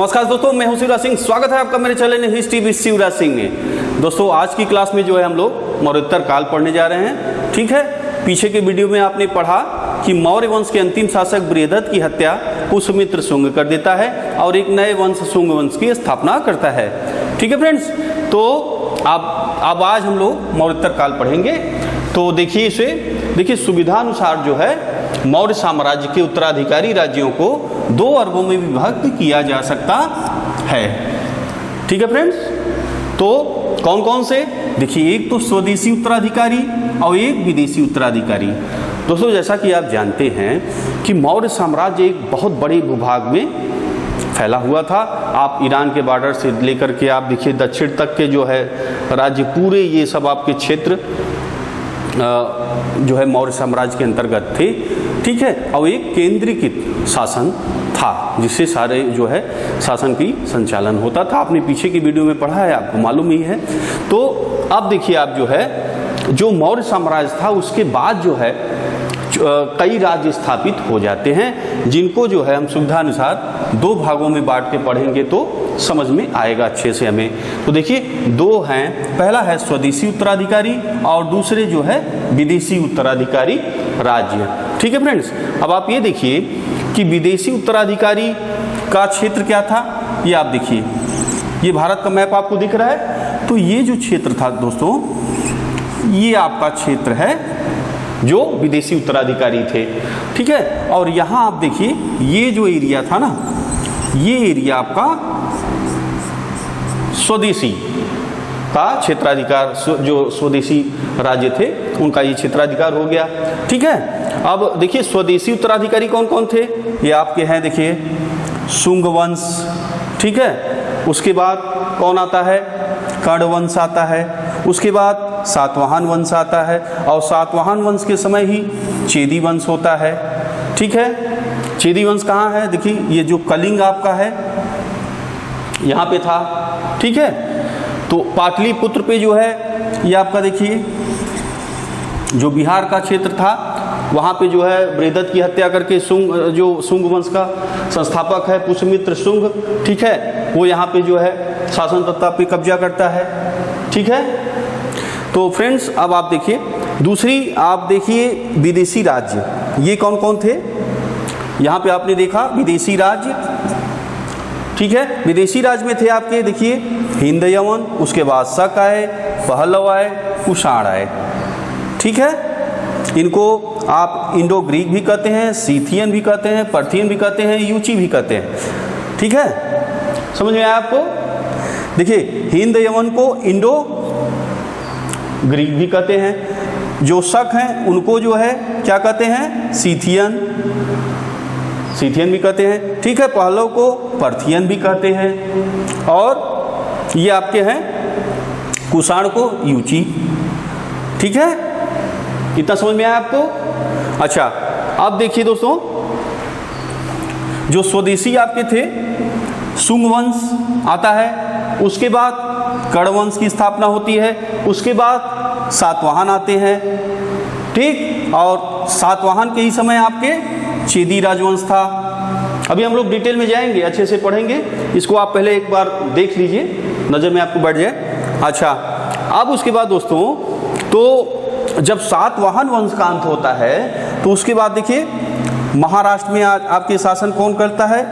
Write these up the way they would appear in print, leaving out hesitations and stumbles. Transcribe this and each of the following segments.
नमस्कार दोस्तों, मैं हूं शिवराज सिंह। स्वागत है आपका मेरे channel history with Shivraj Singh में। दोस्तों आज की क्लास में जो है हम लोग मौर्योत्तर काल पढ़ने जा रहे हैं। ठीक है, पीछे के वीडियो में आपने पढ़ा कि मौर्य वंश के अंतिम शासक बृहदत्त की हत्या पुष्यमित्र शुंग कर देता है और एक नए वंश शुंग वंश की स्थापना करता है। ठीक है फ्रेंड्स, तो अब आज हम लोग मौर्योत्तर काल पढ़ेंगे। तो देखिए इसे देखिए, सुविधानुसार जो है मौर्य साम्राज्य के उत्तराधिकारी राज्यों को 2 वर्गों में विभक्त किया जा सकता है। ठीक है फ्रेंड्स, तो कौन कौन से देखिए, एक तो स्वदेशी उत्तराधिकारी और एक विदेशी उत्तराधिकारी। दोस्तों जैसा कि आप जानते हैं कि मौर्य साम्राज्य एक बहुत बड़े भूभाग में फैला हुआ था। आप ईरान के बॉर्डर से लेकर के आप देखिए दक्षिण तक के जो है राज्य, पूरे ये सब आपके क्षेत्र जो है मौर्य साम्राज्य के अंतर्गत थे। ठीक है, और एक केंद्रीकृत शासन था जिससे सारे जो है शासन की संचालन होता था। आपने पीछे की वीडियो में पढ़ा है, आपको मालूम ही है। तो अब देखिए आप जो है जो मौर्य साम्राज्य था उसके बाद जो है कई राज्य स्थापित हो जाते हैं, जिनको जो है हम सुविधानुसार 2 भागों में बांट के पढ़ेंगे तो समझ में आएगा अच्छे से हमें। तो देखिए 2 हैं, पहला है स्वदेशी उत्तराधिकारी और दूसरे जो है विदेशी उत्तराधिकारी राज्य। ठीक है फ्रेंड्स, अब आप ये देखिए कि विदेशी उत्तराधिकारी का क्षेत्र क्या था। ये आप देखिए, ये भारत का मैप आपको दिख रहा है। तो ये जो क्षेत्र था दोस्तों, ये आपका क्षेत्र है जो विदेशी उत्तराधिकारी थे। ठीक है, और यहाँ आप देखिए ये जो एरिया था ना, ये एरिया आपका स्वदेशी का क्षेत्राधिकार, जो स्वदेशी राज्य थे उनका ये क्षेत्राधिकार हो गया। ठीक है, अब देखिए स्वदेशी उत्तराधिकारी कौन कौन थे। ये आपके हैं देखिए शुंग वंश। ठीक है, उसके बाद कौन आता है, कर्ण वंश आता है। उसके बाद सातवाहन वंश आता है और सातवाहन वंश के समय ही चेदी वंश होता है। ठीक है, चेदी वंश कहाँ है, देखिए ये जो कलिंग आपका है यहाँ पे था। ठीक है, तो पाटलिपुत्र पे जो है ये आपका देखिए जो बिहार का क्षेत्र था, वहाँ पे जो है बृहदत्त की हत्या करके शुंग वंश का संस्थापक है पुष्यमित्र शुंग। ठीक है, वो यहाँ पे जो है शासन सत्ता पे कब्जा करता है। ठीक है, तो फ्रेंड्स अब आप देखिए दूसरी, आप देखिए विदेशी राज्य, ये कौन कौन थे। यहाँ पे आपने देखा विदेशी राज्य। ठीक है, विदेशी राज्य में थे आपके देखिए हिंद यवन, उसके बाद शक आए, पहलव आए, कुषाण आए। ठीक है, इनको आप इंडो ग्रीक भी कहते हैं, सीथियन भी कहते हैं, पर्थियन भी कहते हैं, यूची भी कहते हैं। ठीक है, समझ में आया आपको। देखिए हिंद यवन को इंडो ग्रीक भी कहते हैं, जो शक हैं उनको जो है क्या कहते हैं, सीथियन भी कहते हैं। ठीक है, पहलव को पर्थियन भी कहते हैं और ये आपके हैं कुषाण को यूची। ठीक है, इतना समझ में आया आपको। अच्छा, अब देखिए दोस्तों जो स्वदेशी आपके थे शुंग वंश आता है, उसके बाद कर्ण वंश की स्थापना होती है, उसके बाद सातवाहन आते हैं। ठीक, और सातवाहन के ही समय आपके चेदी राजवंश था। अभी हम लोग डिटेल में जाएंगे, अच्छे से पढ़ेंगे इसको, आप पहले एक बार देख लीजिए, नज़र में आपको बैठ जाए। अच्छा, अब उसके बाद दोस्तों तो जब सातवाहन वंश का अंत होता है तो उसके बाद देखिए महाराष्ट्र में आपके शासन कौन करता है,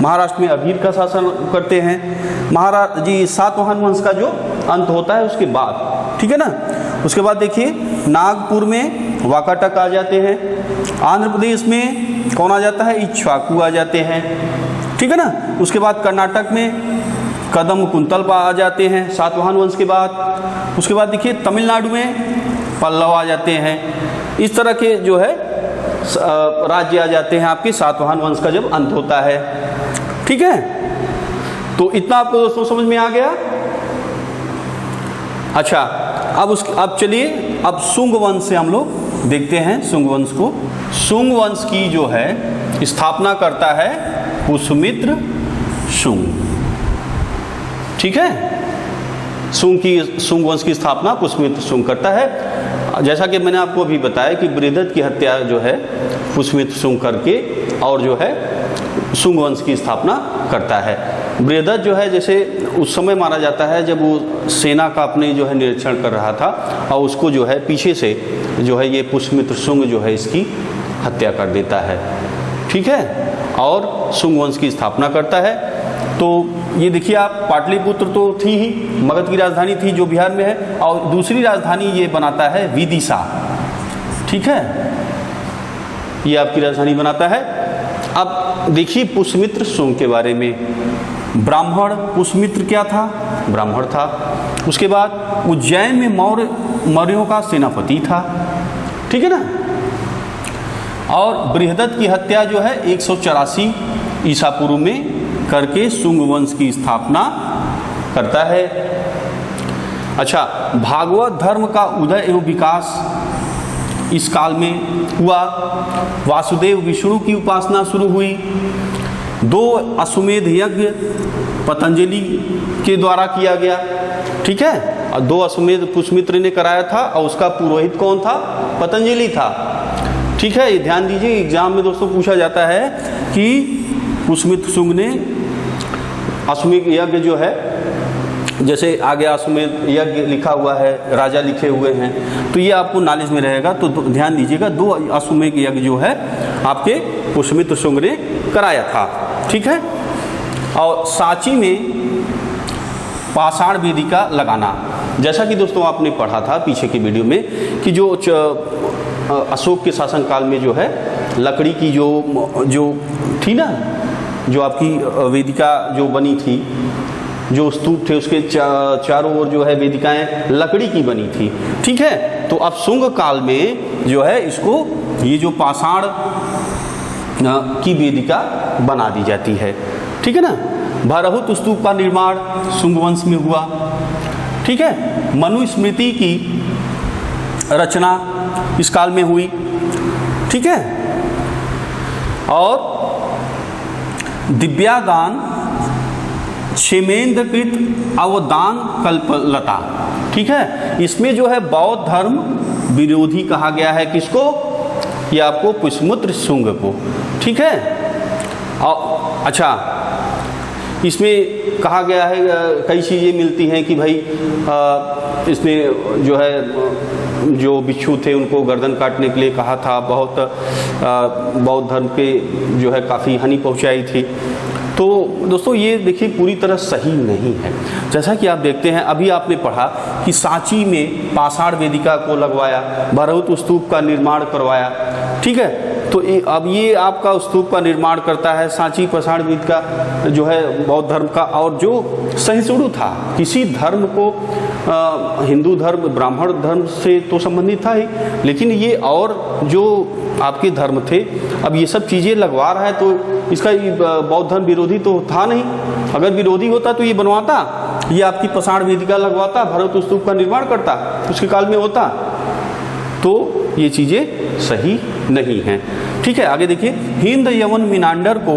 महाराष्ट्र में अभीर का शासन करते हैं महाराज जी। सातवाहन वंश का जो अंत होता है उसके बाद, ठीक है ना, उसके बाद देखिए नागपुर में वाकाटक आ जाते हैं, आंध्र प्रदेश में कौन आ जाता है, इक्ष्वाकु आ जाते हैं। ठीक है ना, उसके बाद कर्नाटक में कदम कुंतल आ जाते हैं सातवाहन वंश के बाद। उसके बाद देखिए तमिलनाडु में पल्लव आ जाते हैं। इस तरह के जो है राज्य आ जाते हैं आपके सातवाहन वंश का जब अंत होता है। ठीक है, तो इतना आपको दोस्तों समझ में आ गया। अच्छा, अब चलिए अब शुंग वंश से हम लोग देखते हैं शुंग वंश को। शुंग वंश की जो है स्थापना करता है पुष्यमित्र शुंग। ठीक है, शुंग वंश की स्थापना पुष्यमित्र शुंग करता है। जैसा कि मैंने आपको अभी बताया कि बृहदत्त की हत्या जो है पुष्यमित्र शुंग करके और जो है शुंग वंश की स्थापना करता है। बृहदत्त जो है जैसे उस समय मारा जाता है जब वो सेना का अपने जो है निरीक्षण कर रहा था और उसको जो है पीछे से जो है ये पुष्यमित्र शुंग जो है इसकी हत्या कर देता है, ठीक है, और शुंग वंश की स्थापना करता है। तो ये देखिए आप, पाटलिपुत्र तो थी ही, मगध की राजधानी थी जो बिहार में है, और दूसरी राजधानी ये बनाता है विदिशा, ठीक है, ये आपकी राजधानी बनाता है। अब देखिए पुष्यमित्र शुंग के बारे में। ब्राह्मण, पुष्यमित्र क्या था? ब्राह्मण था। उसके बाद उज्जैन में मौर्यों का सेनापति था, ठीक है ना। और बृहदत्त की हत्या जो है 184 ईसा पूर्व में करके शुंग वंश की स्थापना करता है। अच्छा, भागवत धर्म का उदय एवं विकास इस काल में हुआ। वासुदेव विष्णु की उपासना शुरू हुई। 2 अश्वमेध यज्ञ पतंजलि के द्वारा किया गया, ठीक है, और 2 अश्वमेध पुष्यमित्र ने कराया था और उसका पुरोहित कौन था? पतंजलि था, ठीक है। ये ध्यान दीजिए, एग्जाम में दोस्तों पूछा जाता है कि पुष्यमित्र शुंग ने अश्वमेध यज्ञ जो है, जैसे आगे अश्वमेध यज्ञ लिखा हुआ है, राजा लिखे हुए हैं, तो ये आपको नॉलेज में रहेगा, तो ध्यान दीजिएगा। 2 अश्वमेध यज्ञ जो है आपके पुष्यमित्र शुंग ने कराया था, ठीक है। और सांची में पाषाण वेदिका लगाना, जैसा कि दोस्तों आपने पढ़ा था पीछे की वीडियो में कि जो अशोक के शासनकाल में जो है लकड़ी की जो थी ना, जो आपकी वेदिका जो बनी थी, जो स्तूप थे उसके चारों ओर जो है वेदिकाएं लकड़ी की बनी थी, ठीक है। तो अब शुंग काल में जो है इसको ये जो पाषाण की वेदिका बना दी जाती है, ठीक है ना। भरहुत स्तूप का निर्माण शुंग वंश में हुआ, ठीक है। मनुस्मृति की रचना इस काल में हुई, ठीक है। और दिव्यागान क्षेमेंद्रकृत अवदान कल्पलता, ठीक है। इसमें जो है बौद्ध धर्म विरोधी कहा गया है किसको? ये आपको पुष्यमित्र शुंग को, ठीक है। और अच्छा, इसमें कहा गया है कई चीज़ें मिलती हैं कि भाई इसमें जो है जो बिच्छू थे उनको गर्दन काटने के लिए कहा था, बहुत बौद्ध धर्म के जो है काफ़ी हानि पहुंचाई थी। तो दोस्तों ये देखिए पूरी तरह सही नहीं है। जैसा कि आप देखते हैं, अभी आपने पढ़ा कि सांची में पाषाण वेदिका को लगवाया, भरहुत स्तूप का निर्माण करवाया, ठीक है। तो अब ये आपका स्तूप का निर्माण करता है सांची पाषाण वेदिका जो है बौद्ध धर्म का, और जो सहिष्णु था, किसी धर्म को हिंदू धर्म ब्राह्मण धर्म से तो संबंधित था ही, लेकिन ये और जो आपके धर्म थे, अब ये सब चीज़ें लगवा रहा है तो इसका बौद्ध धर्म विरोधी तो था नहीं। अगर विरोधी होता तो ये बनवाता, ये आपकी पाषाण वेदिका लगवाता, भरहुत स्तूप का निर्माण करता, उसके काल में होता। तो ये चीज़ें सही नहीं हैं, ठीक है। आगे देखिए, हिंद यवन मिनांडर को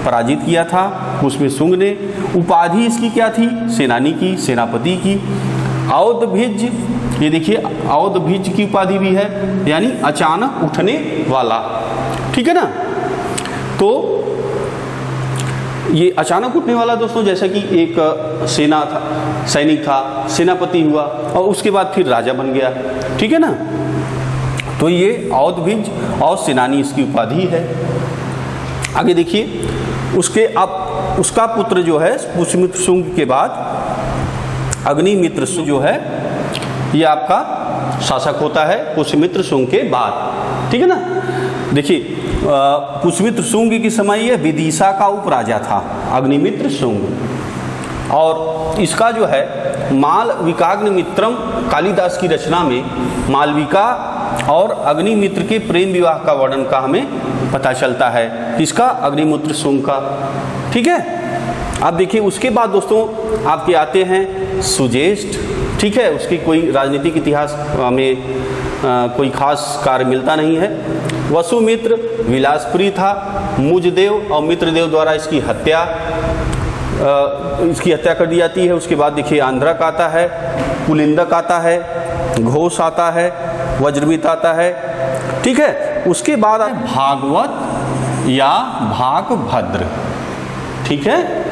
पराजित किया था उसमें शुंग ने। उपाधि इसकी क्या थी? सेनानी की, सेनापति की। औदभिज, ये देखिए औदभिज की उपाधि भी है, यानी अचानक उठने वाला, ठीक है ना। तो ये अचानक उठने वाला दोस्तों, जैसा कि एक सेना था, सैनिक था, सेनापति हुआ और उसके बाद फिर राजा बन गया, ठीक है ना। तो ये औदभिज और सेनानी इसकी उपाधि है। आगे देखिए, उसका पुत्र जो है पुष्यमित्र शुंग के बाद अग्निमित्र जो है ये आपका शासक होता है पुष्यमित्र शुंग के बाद, ठीक है ना। देखिए पुष्यमित्र शुंग की समय ये विदिशा का उपराजा था अग्निमित्र शुंग, और इसका जो है मालविकाग्निमित्रम कालिदास की रचना में मालविका और अग्निमित्र के प्रेम विवाह का वर्णन का हमें पता चलता है, इसका अग्निमित्र शुंग का, ठीक है। अब देखिए उसके बाद दोस्तों आपके आते हैं सुज्येष्ठ, ठीक है। उसकी कोई राजनीतिक इतिहास हमें कोई खास कार्य मिलता नहीं है। वसुमित्र विलासपुरी था। मुजदेव और मित्रदेव द्वारा इसकी हत्या कर दी जाती है। उसके बाद देखिए आंध्रक आता है, पुलिंदक आता है, घोष आता है, वज्रमित आता है, ठीक है। उसके बाद भागवत या भागभद्र, ठीक है।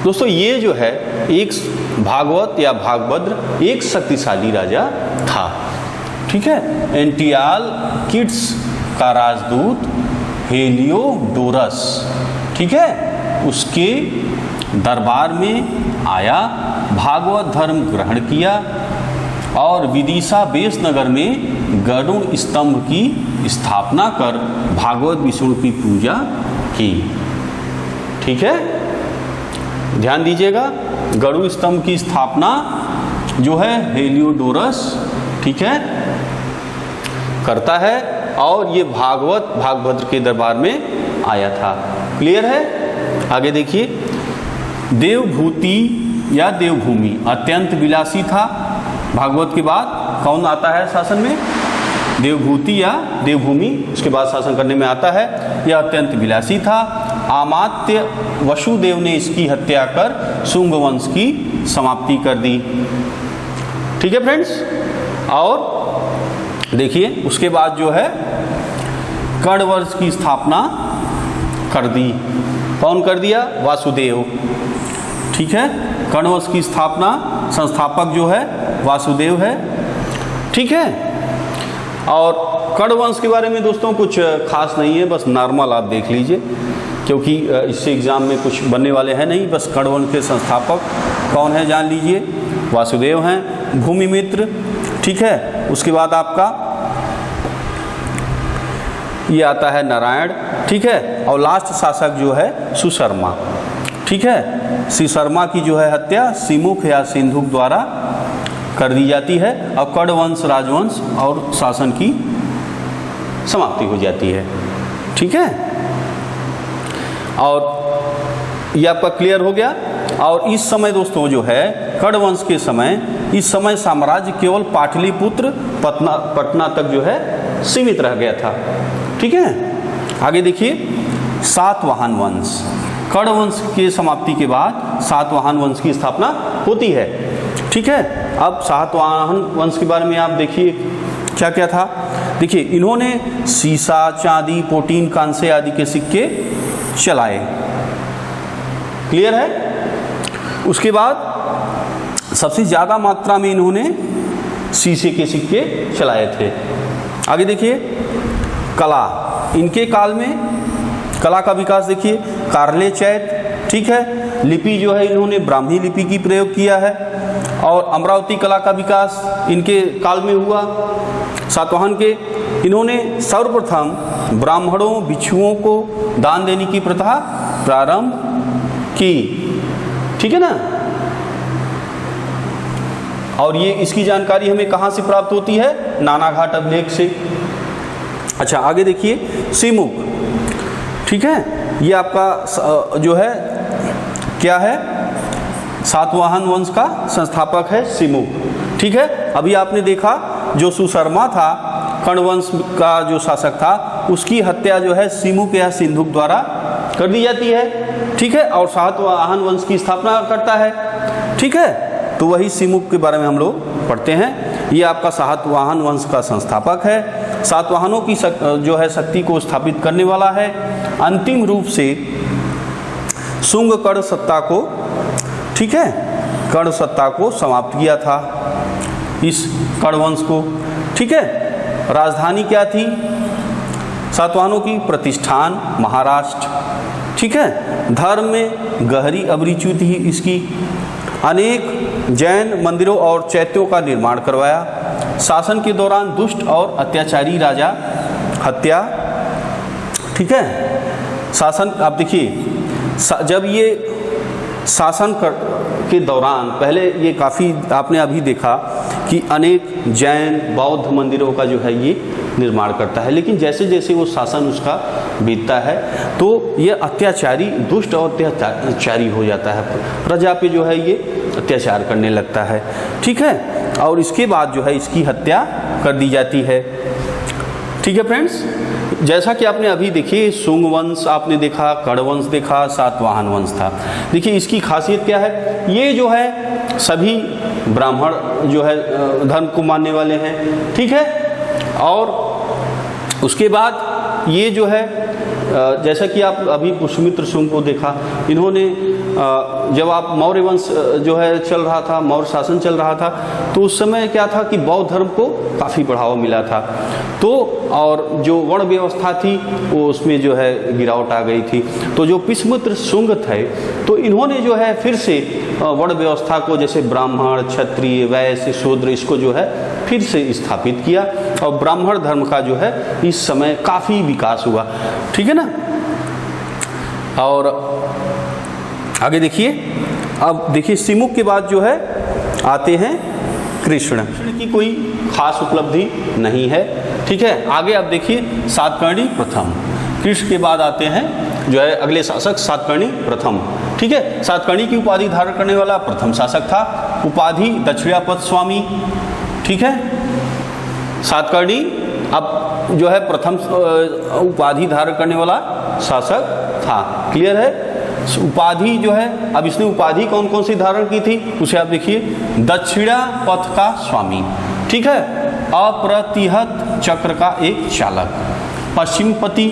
दोस्तों ये जो है एक भागवत या भागभद्र एक शक्तिशाली राजा था। ठीक है, एंटियालकिड्स का राजदूत हेलियोडोरस, ठीक है, उसके दरबार में आया, भागवत धर्म ग्रहण किया और विदिशा बेस नगर में गरुड़ स्तंभ की स्थापना कर भागवत विष्णु की पूजा की। ठीक है, ध्यान दीजिएगा, गरुड़ स्तंभ की स्थापना जो है हेलियोडोरस, ठीक है, करता है और ये भागभद्र के दरबार में आया था। क्लियर है? आगे देखिए, देवभूति या देवभूमि अत्यंत विलासी था। भागवत के बाद कौन आता है शासन में? देवभूति या देवभूमि उसके बाद शासन करने में आता है। यह अत्यंत विलासी था। अमात्य वसुदेव ने इसकी हत्या कर शुंग वंश की समाप्ति कर दी। ठीक है फ्रेंड्स, और देखिए उसके बाद जो है कर्ण वंश की स्थापना कर दी। कौन कर दिया? वासुदेव। ठीक है, कर्ण वंश की स्थापना संस्थापक जो है वासुदेव है। ठीक है, और कर्ण वंश के बारे में दोस्तों कुछ खास नहीं है, बस नॉर्मल आप देख लीजिए, क्योंकि इससे एग्जाम में कुछ बनने वाले हैं नहीं। बस कर्ण वंश के संस्थापक कौन है जान लीजिए, वासुदेव हैं। भूमिमित्र, ठीक है, उसके बाद आपका ये आता है नारायण। ठीक है, और लास्ट शासक जो है सुशर्मा। ठीक है, सुशर्मा की जो है हत्या सिमुख या सिंधुक द्वारा कर दी जाती है और कर्ण वंश राजवंश और शासन की समाप्ति हो जाती है। ठीक है, और ये आपका क्लियर हो गया। और इस समय दोस्तों जो है कर्ण वंश के समय, इस समय साम्राज्य केवल पाटलिपुत्र पटना तक जो है सीमित रह गया था। ठीक है, आगे देखिए, सातवाहन वंश। कर्ण वंश के समाप्ति के बाद सातवाहन वंश की स्थापना होती है। ठीक है, अब सातवाहन वंश के बारे में आप देखिए क्या क्या था। देखिए, इन्होंने सीसा, चांदी, प्रोटीन, कांसे आदि के सिक्के चलाए। क्लियर है? उसके बाद सबसे ज़्यादा मात्रा में इन्होंने शीशे के सिक्के चलाए थे। आगे देखिए, कला। इनके काल में कला का विकास देखिए, कारले चैत। ठीक है, लिपि जो है इन्होंने ब्राह्मी लिपि की प्रयोग किया है और अमरावती कला का विकास इनके काल में हुआ। सातवाहन के इन्होंने सर्वप्रथम ब्राह्मणों भिक्षुओं को दान देने की प्रथा प्रारंभ की। ठीक है ना, और ये इसकी जानकारी हमें कहाँ से प्राप्त होती है? नानाघाट अभिलेख से। अच्छा, आगे देखिए, सिमुख। ठीक है, ये आपका जो है क्या है? सातवाहन वंश का संस्थापक है सिमुख। ठीक है, अभी आपने देखा जो सुशर्मा था, कर्ण वंश का जो शासक था, उसकी हत्या जो है सिमुख या सिंधुक द्वारा कर दी जाती है। ठीक है, और सातवाहन वंश की स्थापना करता है। ठीक है, तो वही सिमुख के बारे में हम लोग पढ़ते हैं। ये आपका सातवाहन वंश का संस्थापक है, सातवाहनों की जो है शक्ति को स्थापित करने वाला है। अंतिम रूप से शुंग कर्ण सत्ता को, ठीक है, कर्ण सत्ता को समाप्त किया था इस कर्ण वंश को। ठीक है, राजधानी क्या थी सातवाहनों की? प्रतिष्ठान, महाराष्ट्र। ठीक है, धर्म में गहरी अभिरुचि थी इसकी। अनेक जैन मंदिरों और चैत्यों का निर्माण करवाया। शासन के दौरान दुष्ट और अत्याचारी राजा हत्या। ठीक है, शासन आप देखिए, जब ये शासन के दौरान पहले ये काफ़ी आपने अभी देखा कि अनेक जैन बौद्ध मंदिरों का जो है ये निर्माण करता है, लेकिन जैसे जैसे वो शासन उसका बीतता है तो ये अत्याचारी, दुष्ट और अत्याचारी हो जाता है, प्रजा पे जो है ये अत्याचार करने लगता है। ठीक है, और इसके बाद जो है इसकी हत्या कर दी जाती है। ठीक है फ्रेंड्स, जैसा कि आपने अभी देखिए शुंग वंश आपने देखा, कर्ण वंश देखा, सातवाहन वंश था। देखिए इसकी खासियत क्या है, ये जो है सभी ब्राह्मण जो है धर्म को मानने वाले हैं। ठीक है, और उसके बाद ये जो है जैसा कि आप अभी पुष्यमित्र शुंग को देखा, इन्होंने जब आप मौर्य वंश जो है चल रहा था, मौर्य शासन चल रहा था, तो उस समय क्या था कि बौद्ध धर्म को काफ़ी बढ़ावा मिला था। तो और जो वर्ण व्यवस्था थी वो उसमें जो है गिरावट आ गई थी। तो जो पुष्यमित्र शुंग थे, तो इन्होंने जो है फिर से वर्ण व्यवस्था को, जैसे ब्राह्मण, क्षत्रिय, वैश्य, शूद्र, इसको जो है फिर से स्थापित किया और ब्राह्मण धर्म का जो है इस समय काफ़ी विकास हुआ। ठीक है ना। और आगे देखिए, अब देखिए सिमुक के बाद जो है आते हैं कृष्ण की कोई खास उपलब्धि नहीं है। ठीक है। आगे आप देखिए सातकर्णी प्रथम, कृष्ण के बाद आते हैं जो है अगले शासक सातकर्णी प्रथम। ठीक है। सातकर्णी की उपाधि धारण करने वाला प्रथम शासक था, उपाधि दक्षिणापथ स्वामी। ठीक है। सातकर्णी अब जो है प्रथम उपाधि धारण करने वाला शासक था। क्लियर है। उपाधि जो है, अब इसने उपाधि कौन कौन सी धारण की थी उसे आप देखिए, दक्षिणापथ का स्वामी। ठीक है। अप्रतिहत चक्र का एक चालक, पश्चिमपति,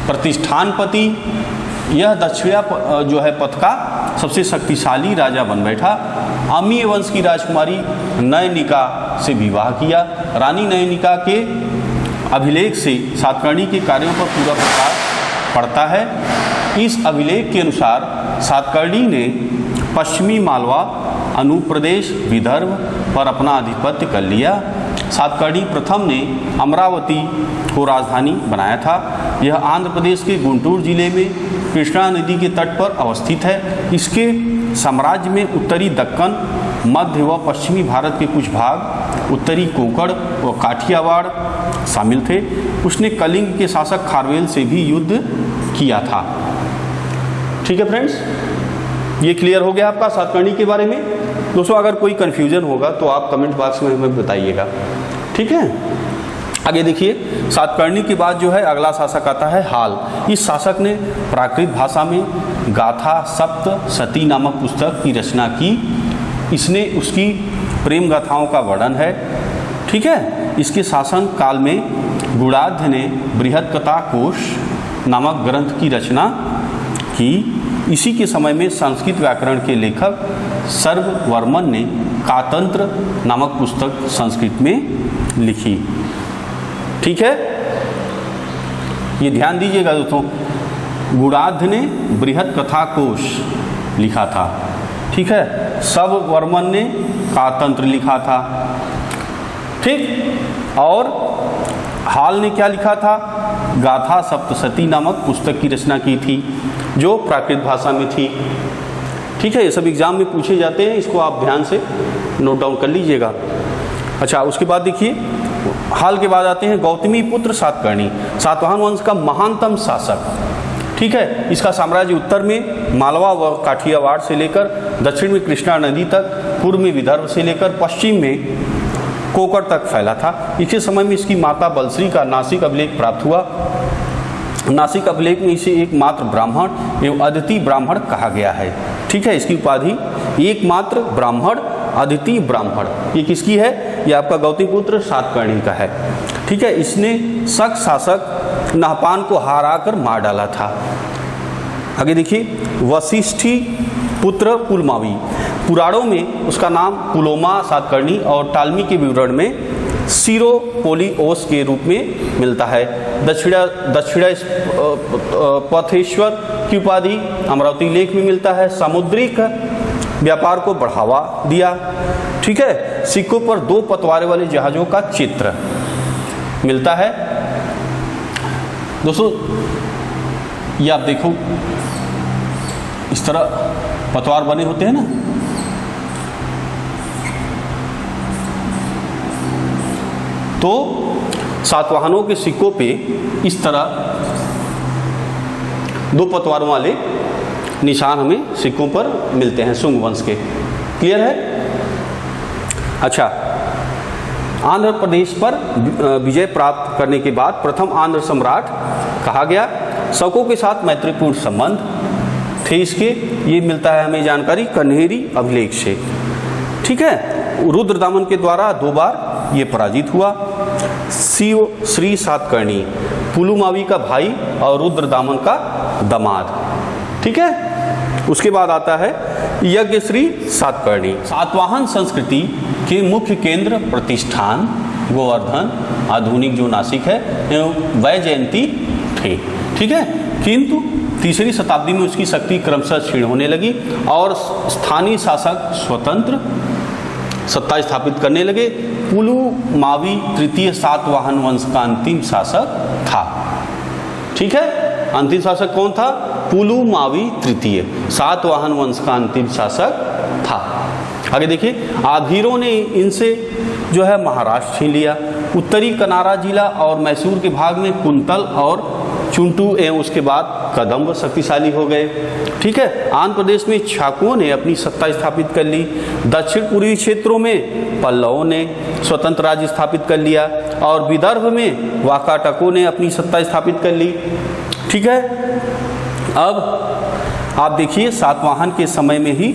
प्रतिष्ठानपति। यह दक्षिणा जो है पथ का सबसे शक्तिशाली राजा बन बैठा। अमीय वंश की राजकुमारी नयनिका से विवाह किया। रानी नयनिका के अभिलेख से सातकर्णी के कार्यों पर पूरा प्रकाश पड़ता है। इस अभिलेख के अनुसार सातकर्णी ने पश्चिमी मालवा, अनुप्रदेश, विदर्भ पर अपना आधिपत्य कर लिया। सातकर्णी प्रथम ने अमरावती को राजधानी बनाया था। यह आंध्र प्रदेश के गुंटूर जिले में कृष्णा नदी के तट पर अवस्थित है। इसके साम्राज्य में उत्तरी दक्कन, मध्य व पश्चिमी भारत के कुछ भाग, उत्तरी कोंकण व काठियावाड़ शामिल थे। उसने कलिंग के शासक खारवेल से भी युद्ध किया था। ठीक है फ्रेंड्स, ये क्लियर हो गया आपका सातकर्णी के बारे में। दोस्तों अगर कोई कन्फ्यूजन होगा तो आप कमेंट बॉक्स में हमें बताइएगा। ठीक है। आगे देखिए, सातकर्णी के बाद जो है अगला शासक आता है हाल। इस शासक ने प्राकृत भाषा में गाथा सप्त सती नामक पुस्तक की रचना की। इसने उसकी प्रेम गाथाओं का वर्णन है। ठीक है। इसके शासन काल में गुणाढ़ ने बृहद कथा कोश नामक ग्रंथ की रचना की। इसी के समय में संस्कृत व्याकरण के लेखक सर्ववर्मन ने कातंत्र नामक पुस्तक संस्कृत में लिखी। ठीक है। ये ध्यान दीजिएगा दोस्तों, गुणाढ़ ने बृहद कथा कोश लिखा था। ठीक है। सर्ववर्मन ने कातंत्र लिखा था। ठीक। और हाल ने क्या लिखा था? गाथा सप्तशती नामक पुस्तक की रचना की थी जो प्राकृत भाषा में थी। ठीक है। ये सब एग्जाम में पूछे जाते हैं, इसको आप ध्यान से नोट डाउन कर लीजिएगा। अच्छा, उसके बाद देखिए, हाल के बाद आते हैं गौतमी पुत्र सातकर्णी, सातवाहन वंश का महानतम शासक। ठीक है। इसका साम्राज्य उत्तर में मालवा व काठियावाड़ से लेकर दक्षिण में कृष्णा नदी तक, पूर्व में विदर्भ से लेकर पश्चिम में कोंकण तक फैला था। इसी समय में इसकी माता बलश्री का नासिक अभिलेख प्राप्त हुआ। नासिक अभिलेख में इसे एकमात्र ब्राह्मण एवं अद्वितीय ब्राह्मण कहा गया है। ठीक है। इसकी उपाधि एकमात्र ब्राह्मण, अद्वितीय ब्राह्मण, ये किसकी है? ये आपका गौतमीपुत्र सातकर्णी का है। ठीक है। इसने शक शासक नहपान को हराकर मार डाला था। आगे देखिए, वशिष्ठी पुत्र पुलमावी, पुराणों में उसका नाम पुलोमा सातकर्णी और टालमी के विवरण में सिरोपोलिओस के रूप में मिलता है। दक्षिणा पथेश्वर की उपाधि अमरावती लेख में मिलता है। सामुद्रिक व्यापार को बढ़ावा दिया। ठीक है। सिक्कों पर 2 पतवारे वाले जहाज़ों का चित्र मिलता है। दोस्तों ये आप देखो, इस तरह पतवार बने होते हैं ना, तो सातवाहनों के सिक्कों पे इस तरह 2 पतवारों वाले निशान हमें सिक्कों पर मिलते हैं शुंग वंश के। क्लियर है? अच्छा, आंध्र प्रदेश पर विजय प्राप्त करने के बाद प्रथम आंध्र सम्राट कहा गया। शकों के साथ मैत्रीपूर्ण संबंध थे इसके, ये मिलता है हमें जानकारी कन्हेरी अभिलेख से। ठीक है। रुद्रदामन के द्वारा 2 बार ये पराजित हुआ। श्री सातकर्णी पुलुमावी का भाई और रुद्रदामन का दामाद। ठीक है। उसके बाद आता है यज्ञश्री सातकर्णी। सातवाहन संस्कृति के मुख्य केंद्र प्रतिष्ठान गोवर्धन, आधुनिक जो नासिक है, एवं वैजयंती थे। ठीक है, किंतु तीसरी शताब्दी में उसकी शक्ति क्रमशः क्षीण होने लगी और स्थानीय शासक स्वतंत्र सत्ता स्थापित करने लगे। पुलुमावी तृतीय सातवाहन वंश का अंतिम शासक था। ठीक है, अंतिम शासक कौन था? पुलुमावी तृतीय सातवाहन वंश का अंतिम शासक था। आगे देखिए, आधीरों ने इनसे जो है महाराष्ट्र छीन लिया। उत्तरी कनारा जिला और मैसूर के भाग में कुंतल और चुंटू एवं उसके बाद कदम्ब शक्तिशाली हो गए। ठीक है, आंध्र प्रदेश में छाकुओं ने अपनी सत्ता स्थापित कर ली। दक्षिण पूर्वी क्षेत्रों में पल्लवों ने स्वतंत्र राज्य स्थापित कर लिया और विदर्भ में वाकाटकों ने अपनी सत्ता स्थापित कर ली। ठीक है, अब आप देखिए सातवाहन के समय में ही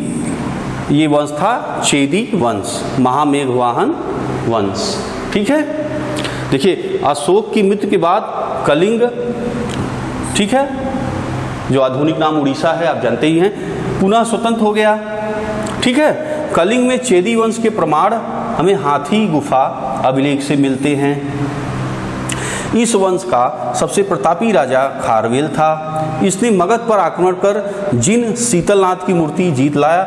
ये वंश था चेदी वंश, महामेघवाहन वंश। ठीक है, देखिए अशोक की मृत्यु के बाद कलिंग, ठीक है, जो आधुनिक नाम उड़ीसा है, आप जानते ही हैं, पुनः स्वतंत्र हो गया। ठीक है, कलिंग में चेदी वंश के प्रमाण हमें हाथी गुफा अभिलेख से मिलते हैं। इस वंश का सबसे प्रतापी राजा खारवेल था। इसने मगध पर आक्रमण कर जिन शीतलनाथ की मूर्ति जीत लाया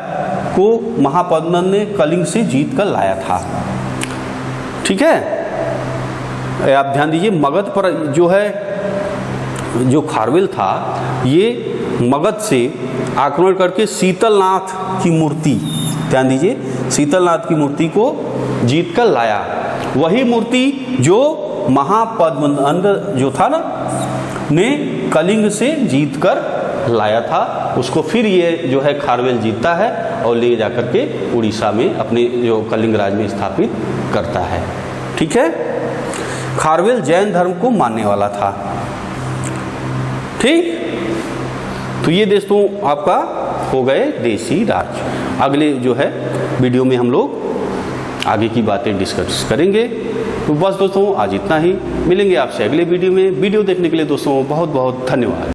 को महापद्मनंद ने कलिंग से जीत कर लाया था। ठीक है, आप ध्यान दीजिए, मगध पर जो है, जो खारवेल था, ये मगध से आक्रमण करके शीतलनाथ की मूर्ति, ध्यान दीजिए, शीतलनाथ की मूर्ति को जीत कर लाया। वही मूर्ति जो महापद्मनंद जो था ना, ने कलिंग से जीत कर लाया था, उसको फिर ये जो है खारवेल जीतता है और ले जाकर के उड़ीसा में अपने जो कलिंग राज में स्थापित करता है। ठीक है, खारवेल जैन धर्म को मानने वाला था। ठीक, तो ये दोस्तों आपका हो गए देशी राज्य। अगले जो है वीडियो में हम लोग आगे की बातें डिस्कस करेंगे। तो बस दोस्तों आज इतना ही, मिलेंगे आपसे अगले वीडियो में। वीडियो देखने के लिए दोस्तों बहुत बहुत धन्यवाद।